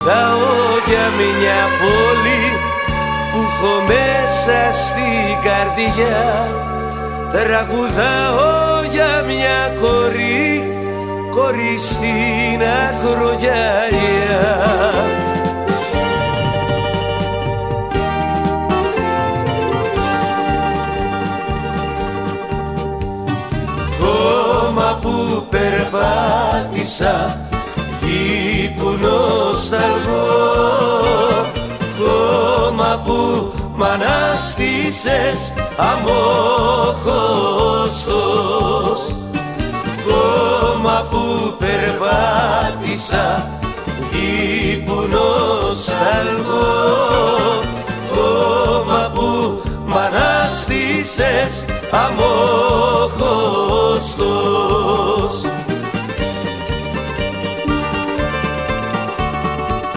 Καώ για μια πόλη που έχω μέσα στην καρδιά. Τραγουδάω για μια κορή, κορή στην ακρογιαλιά. Χώμα που περπάτησα, γη που νοσταλγώ, χώμα που μ' ανάστησες αμόχωστος. Χώμα που περπάτησα, γη που νοσταλγώ, χώμα που μ' ανάστησες αμόχωστος.